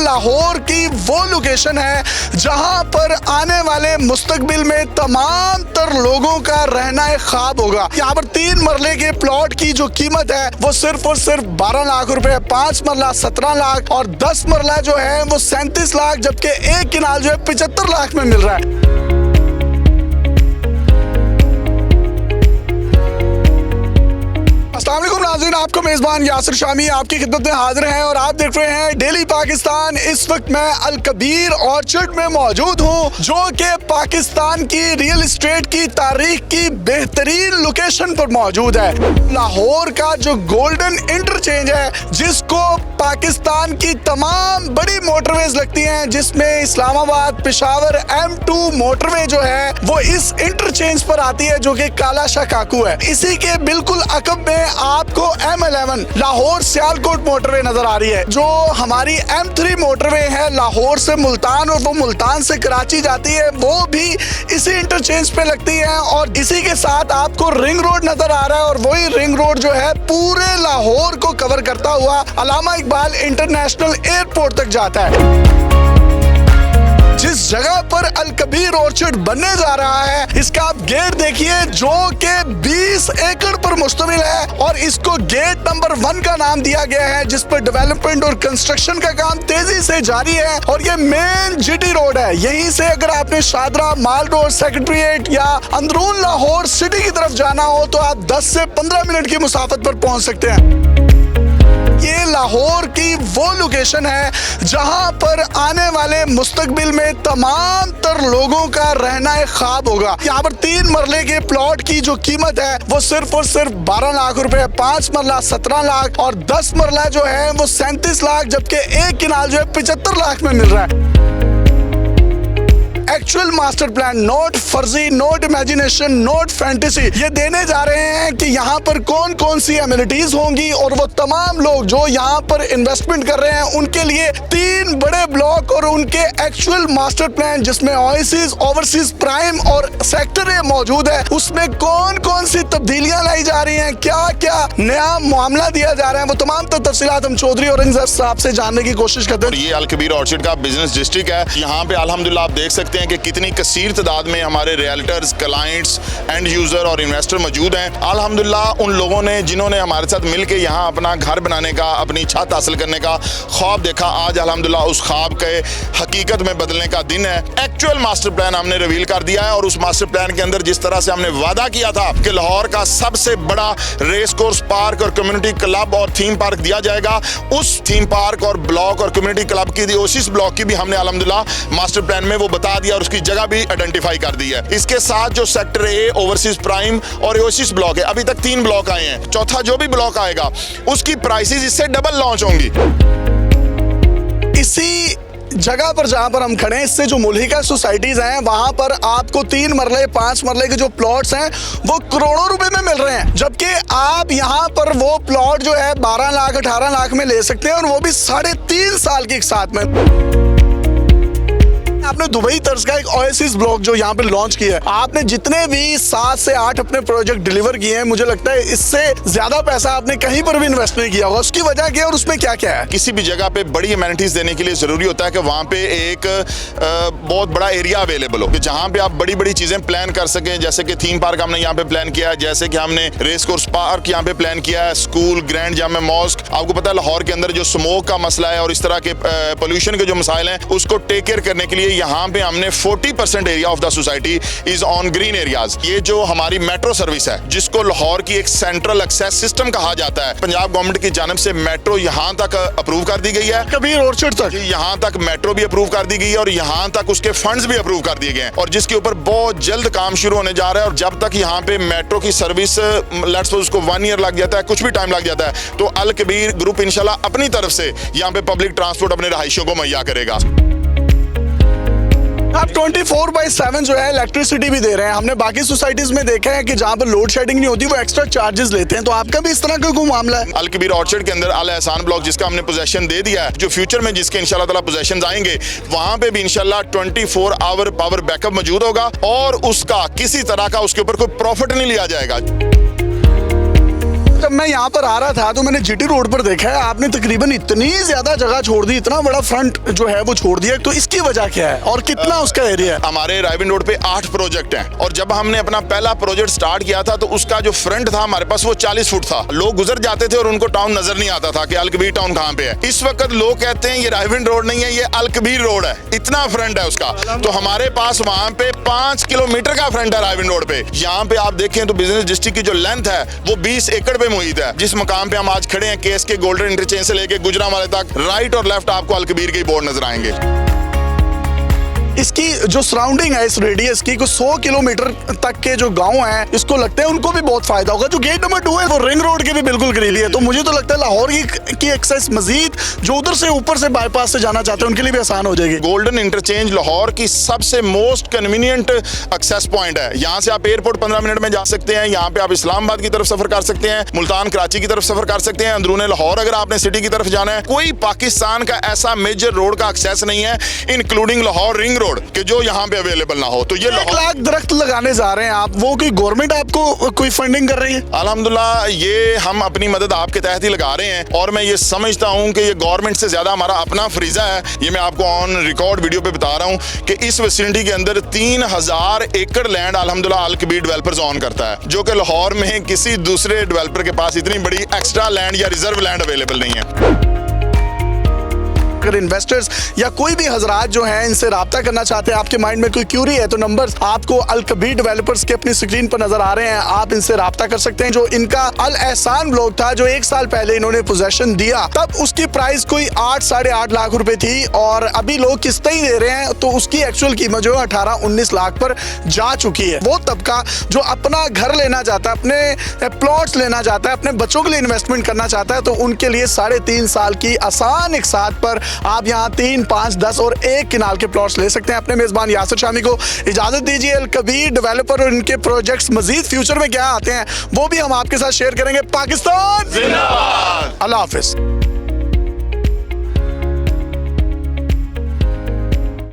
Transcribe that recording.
लाहौर की वो लोकेशन है जहां पर आने वाले मुस्तकबिल में तमाम तर लोगों का रहना एक ख्वाब होगा। यहाँ पर 3 मरले के प्लॉट की जो कीमत है वो सिर्फ और सिर्फ 12 लाख रुपए, 5 मरला 17 लाख और 10 मरला जो है वो 37 लाख, जबकि एक किनाल जो है 75 लाख में मिल रहा है। अस्सलाम वालेकुम नाज़रीन, आपको मेज़बान यासिर शामी आपकी खिदमत में हाजिर हैं और आप देख रहे हैं डेली पाकिस्तान। इस वक्त मैं अल कबीर ऑर्चर्ड में मौजूद हूं, जो कि पाकिस्तान की रियल एस्टेट की तारीख की बेहतरीन लोकेशन पर मौजूद है। लाहौर का जो गोल्डन इंटरचेंज है, जिसको पाकिस्तान की तमाम बड़ी मोटरवेज लगती हैं, जिसमें इस्लामाबाद पेशावर M2 मोटरवे जो है वो इस इंटरचेंज पर आती है, जो कि काला शाह काकू है। इसी के बिल्कुल अकब में आपको M11 लाहौर सियालकोट मोटरवे नजर आ रही है, जो हमारी M3 मोटरवे है लाहौर से मुल्तान और वो मुल्तान से कराची जाती है, वो भी इसी इंटरचेंज पे लगती है। और इसी के साथ आपको रिंग रोड नजर आ रहा है और वही रिंग रोड जो है पूरे लाहौर को कवर करता हुआ अल्लामा इकबाल इंटरनेशनल एयरपोर्ट तक जाता है। जिस जगह पर अल कबीर ऑर्चर्ड बनने जा रहा है, इसका आप गेट देखिए, जो कि 20 एकड़ पर मुश्तमिल है और इसको गेट नंबर 1 का नाम दिया गया है, जिस पर डेवलपमेंट और कंस्ट्रक्शन का काम तेजी से जारी है। और ये मेन जीटी रोड है, यहीं से अगर आपने शादरा, माल रोड, सेक्रेटरीट या अंदरून लाहौर सिटी की तरफ जाना हो तो आप 10 से 15 मिनट की मुसाफत पर पहुंच सकते हैं। ये लाहौर की वो लोकेशन है जहां पर आने वाले मुस्तकबिल में तमाम तर लोगों का रहना एक ख्वाब होगा। यहाँ पर 3 मरले के प्लॉट की जो कीमत है वो सिर्फ और सिर्फ 12 लाख रुपए, 5 मरला 17 लाख और 10 मरला जो है वो 37 लाख, जबकि एक किनाल जो है 75 लाख में मिल रहा है। एक्चुअल मास्टर प्लान, नोट फर्जी, नोट इमेजिनेशन, नोट फैंटेसी, ये देने जा रहे हैं कि यहाँ पर कौन कौन सी एमिनिटीज होंगी और वो तमाम लोग जो यहाँ पर इन्वेस्टमेंट कर रहे हैं उनके लिए 3 बड़े ब्लॉक और उनके एक्चुअल मास्टर प्लान, जिसमें ओएसिस, ओवरसीज प्राइम और सेक्टर ए मौजूद है, उसमें कौन कौन सी तब्दीलियां लाई जा रही हैं, क्या क्या नया मामला दिया जा रहा है, वो तमाम तफसीलात हम चौधरी औरंगजेब साहब से जानने की कोशिश करते हैं। ये अल कबीर ऑर्चर्ड का बिजनेस डिस्ट्रिक्ट है। यहाँ पे अल्हम्दुलिल्लाह आप देख सकते हैं कि कितनी कसीर तादाद में हमारे रियल्टर्स, क्लाइंट्स, एंड यूजर और इन्वेस्टर मौजूद हैं। अल्हम्दुलिल्लाह उन लोगों ने जिन्होंने हमारे साथ मिलकर यहाँ अपना घर बनाने का, अपनी छत हासिल करने का ख्वाब देखा, आज अल्हम्दुलिल्लाह उस ख्वाब के हकीकत में बदलने का दिन है। एक्चुअल मास्टर प्लान हमने रिवील कर दिया है और उस मास्टर प्लान के अंदर जिस तरह से हमने वादा किया था कि लाहौर का सबसे बड़ा रेस कोर्स पार्क और कम्युनिटी क्लब और थीम पार्क दिया जाएगा, उस थीम पार्क और ब्लॉक और कम्युनिटी क्लब की ओसिस ब्लॉक की भी हमने अल्हम्दुलिल्लाह मास्टर प्लान में वो बता दिया और उसकी जगह भी आइडेंटिफाई कर दी है। इसके साथ जो सेक्टर ए, ओवरसीज प्राइम और ओसिस ब्लॉक है, अभी तक 3 ब्लॉक आए हैं, चौथा जो भी ब्लॉक आएगा उसकी प्राइसेस इससे डबल लॉन्च होंगी। इसी जगह पर जहां पर हम खड़े हैं, इससे जो मुल्हिका सोसाइटीज हैं वहां पर आपको 3 मरले, 5 मरले के जो प्लॉट्स हैं वो करोड़ों रुपए में मिल रहे हैं, जबकि आप यहां पर वो प्लॉट जो है 12 लाख 18 लाख में ले सकते हैं और वो भी 3.5 साल के एक साथ में। आपने दुबई तर्ज का एक ओएसिस ब्लॉक जो यहाँ पे लॉन्च किया है, आपने जितने भी 7 से 8 अपने प्रोजेक्ट डिलीवर किए हैं, मुझे लगता है इससे ज्यादा पैसा आपने कहीं पर भी इन्वेस्ट नहीं किया होगा। उसकी वजह क्या है और उसमें क्या क्या है? किसी भी जगह पे बड़ी एमिनिटीज देने के लिए जरूरी होता है कि वहाँ पे एक बहुत बड़ा एरिया अवेलेबल हो, कि जहाँ पे आप बड़ी बड़ी चीजें प्लान कर सकें, जैसे कि थीम पार्क हमने यहाँ पे प्लान किया है, जैसे कि हमने रेस कोर्स पार्क यहाँ पे प्लान किया है, स्कूल, ग्रैंड जामा मॉस्क। आपको पता है लाहौर के अंदर जो स्मोक का मसला है और इस तरह के पोल्यूशन के जो मसाइल हैं उसको टेक केयर करने के लिए यहाँ पे हमने 40% area of the society is on green areas. ये जो हमारी मेट्रो सर्विस है, जिसको लाहौर की एक सेंट्रल एक्सेस सिस्टम कहा जाता है, पंजाब गवर्नमेंट की जानिब से मेट्रो यहाँ तक अप्रूव कर दी गई है, कबीर ऑर्चर्ड तक यहाँ तक मेट्रो भी अप्रूव कर दी गई है और यहाँ तक उसके फंड्स भी अप्रूव कर दिए गए हैं और जिसके ऊपर बहुत जल्द काम शुरू होने जा रहा है। और जब तक यहाँ पे मेट्रो की सर्विस लेट्स सपोज उसको 1 ईयर लग जाता है, कुछ भी टाइम लग जाता है, तो अल कबीर ग्रुप इंशाल्लाह अपनी तरफ से यहाँ पे पब्लिक ट्रांसपोर्ट अपने रहायशियों को मुहैया करेगा। आप 24/7 जो है इलेक्ट्रिसिटी भी दे रहे हैं। हमने बाकी सोसाइटीज में देखा है कि जहाँ पर लोड शेडिंग नहीं होती वो एक्स्ट्रा चार्जेस लेते हैं, तो आपका भी इस तरह का कोई मामला है? अल कबीर ऑर्चर्ड के अंदर अल एहसान ब्लॉक जिसका हमने पोजेशन दे दिया है, जो फ्यूचर में जिसके इंशाल्लाह ताला पोजेशन आएंगे वहां पे भी इंशाल्लाह 24 आवर पावर बैकअप मौजूद होगा और उसका किसी तरह का उसके ऊपर कोई प्रॉफिट नहीं लिया जाएगा। जब मैं यहाँ पर आ रहा था तो मैंने जीटी रोड पर देखा है आपने तकरीबन इतनी ज्यादा जगह छोड़ दी, इतना बड़ा फ्रंट जो है वो छोड़ दिया, तो इसकी वजह क्या है और कितना उसका एरिया है? हमारे रायविंड रोड पे 8 प्रोजेक्ट हैं और जब हमने अपना पहला प्रोजेक्ट स्टार्ट किया था तो उसका जो फ्रंट था हमारे पास वो 40 फुट था। लोग गुजर जाते थे और उनको टाउन नजर नहीं आता था कि अलकबीर टाउन कहाँ पे है। इस वक्त लोग कहते हैं ये रायविंड रोड नहीं है, ये अलकबीर रोड है, इतना फ्रंट है उसका। तो हमारे पास वहाँ पे 5 किलोमीटर का फ्रंट है रायविंड रोड पे। यहाँ पे आप देखें तो बिजनेस डिस्ट्रिक्ट की जो लेंथ है वो 20 एकड़ पे मुहित है। जिस मकाम पे हम आज खड़े हैं, केस के गोल्डन इंटरचेंज से लेके गुजरांवाले तक, राइट और लेफ्ट आपको अलकबीर के बोर्ड नजर आएंगे। इसकी जो सराउंडिंग है इस रेडियस की, कुछ 100 किलोमीटर तक के जो गांव हैं, इसको लगता है उनको भी बहुत फायदा होगा। जो गेट नंबर 2 है वो रिंग रोड के भी बिल्कुल करीब है, तो मुझे तो लगता है लाहौर की एक्सेस मजीद जो उधर से ऊपर से बाईपास से जाना चाहते हैं उनके लिए भी आसान हो जाएगी। गोल्डन इंटरचेंज लाहौर की सबसे मोस्ट कन्वीनियंट एक्सेस पॉइंट है। यहाँ से आप एयरपोर्ट 15 मिनट में जा सकते हैं, यहाँ पे आप इस्लामाबाद की तरफ सफर कर सकते हैं, मुल्तान कराची की तरफ सफर कर सकते हैं, अंदरून लाहौर अगर आपने सिटी की तरफ जाना है। कोई पाकिस्तान का ऐसा मेजर रोड का एक्सेस नहीं है इंक्लूडिंग लाहौर रिंग रोड कि जो यहाँ पे अवेलेबल ना हो। तो ये 1 लाख दरख्त लगाने जा रहे हैं आप, वो कोई गवर्नमेंट आपको कोई फंडिंग कर रही है? अल्हम्दुलिल्लाह ये हम अपनी मदद आपके तहत ही लगा रहे हैं और मैं ये समझता हूँ कि ये गवर्नमेंट से ज्यादा हमारा अपना फरीजा है। ये मैं आपको ऑन रिकॉर्ड वीडियो पे बता रहा हूँ कि इस विसिनिटी के अंदर 3000 एकड़ लैंड अल्हम्दुलिल्लाह अलकबीर डेवलपर्स ऑन करता है, जो कि लाहौर में किसी दूसरे डेवलपर के पास इतनी बड़ी एक्स्ट्रा लैंड या रिजर्व लैंड अवेलेबल नहीं है। अगर इन्वेस्टर्स या कोई भी हजरात जो हैं इनसे राब्ता करना चाहते हैं, आपके माइंड में कोई क्यूरी है, तो नंबर्स आपको अलकबीर डेवलपर्स के अपनी स्क्रीन पर नजर आ रहे हैं, आप इनसे राब्ता कर सकते हैं। जो इनका अल एहसान ब्लॉक था जो 1 साल पहले इन्होंने पोजेशन दिया, तब उसकी प्राइस कोई 8 साढ़े 8 लाख रुपए थी और अभी लोग किस्तें ही दे रहे हैं, तो उसकी एक्चुअल कीमत जो है 18-19 लाख पर जा चुकी है। वो तबका जो अपना घर लेना चाहता है, अपने प्लॉट्स लेना चाहता है, अपने बच्चों के लिए इन्वेस्टमेंट करना चाहता है, तो उनके लिए 3.5 साल की आसान एक साथ पर आप यहाँ 3, 5, 10 और 1 किनाल के प्लॉट्स ले सकते हैं। अपने मेजबान यासिर शामी को इजाजत दीजिए। अलकबीर डेवलपर और इनके प्रोजेक्ट्स मजीद फ्यूचर में क्या आते हैं वो भी हम आपके साथ शेयर करेंगे। पाकिस्तान जिंदाबाद। अल्लाह हाफिज।